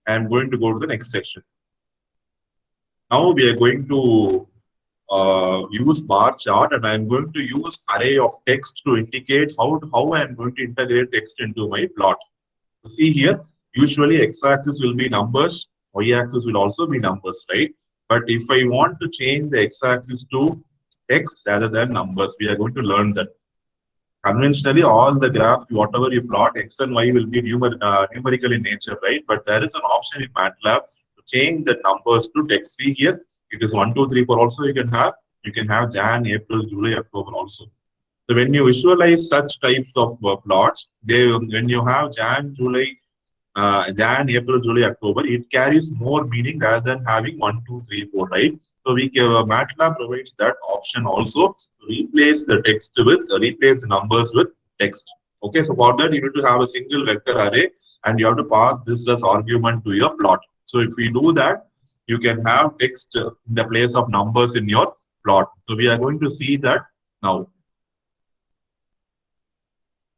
I am going to go to the next section. Now we are going to use bar chart, and I am going to use array of text to indicate how I am going to integrate text into my plot. See here, usually x-axis will be numbers, y-axis will also be numbers, right? But if I want to change the x-axis to text rather than numbers, we are going to learn that. Conventionally, all the graphs, whatever you plot, x and y will be numerical in nature, right? But there is an option in MATLAB to change the numbers to text. See here, it is 1, 2, 3, 4. Also, you can have Jan, April, July, October also. So when you visualize such types of plots, when you have Jan, April, July, October, it carries more meaning rather than having 1, 2, 3, 4, right? So MATLAB provides that option also to replace the numbers with text. Okay, so for that you need to have a single vector array, and you have to pass this as argument to your plot. So if we do that, you can have text in the place of numbers in your plot. So we are going to see that now.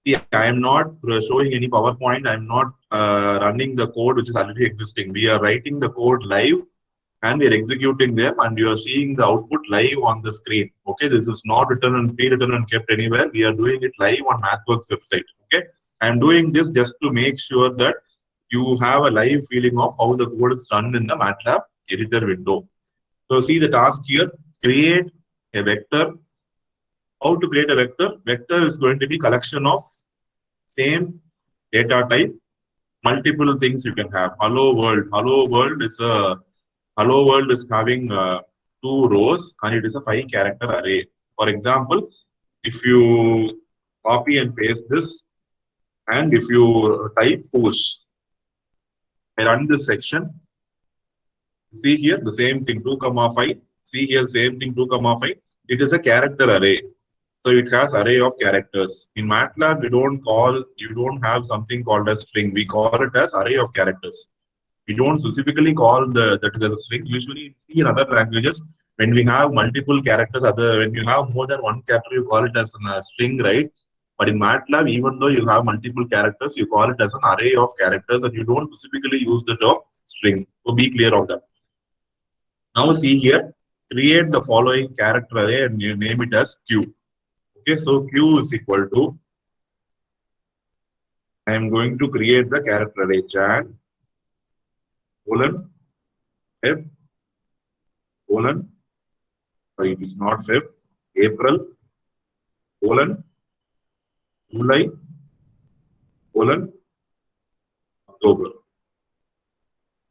See, I am not showing any PowerPoint. I am not running the code which is already existing. We are writing the code live and we are executing them, and you are seeing the output live on the screen. Okay, this is not written and pre-written and kept anywhere. We are doing it live on MathWorks website. Okay, I am doing this just to make sure that you have a live feeling of how the code is run in the MATLAB editor window. So see the task here: create a vector. How to create a vector? Vector is going to be collection of same data type, multiple things you can have. Hello world. Hello world is having 2 rows, and it is a 5-character array. For example, if you copy and paste this, and if you type push, I run this section. See here the same thing, 2, 5. See here same thing, 2, 5. It is a character array. So it has array of characters. In MATLAB, you don't have something called a string. We call it as array of characters. We don't specifically call that as a string. Usually, see in other languages, when we have multiple characters, when you have more than one character, you call it as a string, right? But in MATLAB, even though you have multiple characters, you call it as an array of characters, and you don't specifically use the term string. So be clear on that. Now see here, create the following character array and you name it as Q. Okay, so Q is equal to, I am going to create the character array Jan, colon, Feb, colon, sorry, it is not Feb, April, colon, July, colon, October,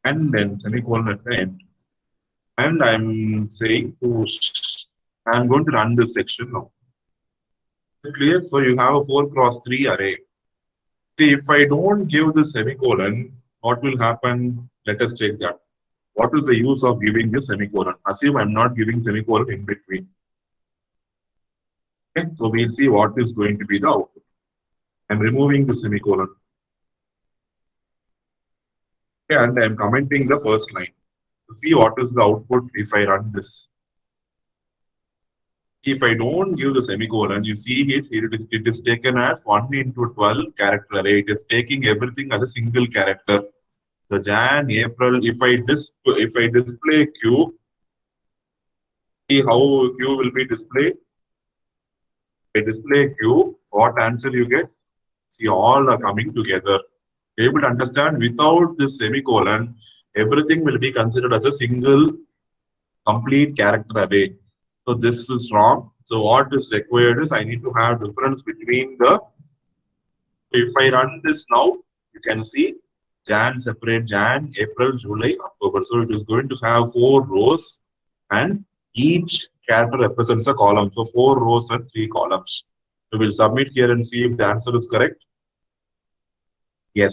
and then semicolon at the end. And I'm saying push. I'm going to run this section now. Clear? So you have a 4x3 array. See, if I don't give the semicolon, what will happen? Let us check that. What is the use of giving the semicolon? Assume I'm not giving semicolon in between. Okay, so we'll see what is going to be the output. I'm removing the semicolon. Okay, and I'm commenting the first line. See what is the output if I run this. If I don't give the semicolon, you see it is taken as 1 into 12 character array. It is taking everything as a single character. So Jan, April, if I display Q, see how Q will be displayed. If I display Q, what answer you get? See, all are coming together. Able to understand, without this semicolon, everything will be considered as a single complete character array. So this is wrong. So what is required is I need to have difference between if I run this now, you can see Jan, separate Jan, April, July, October. So it is going to have 4 rows and each character represents a column. So 4 rows and 3 columns. So we'll submit here and see if the answer is correct. Yes.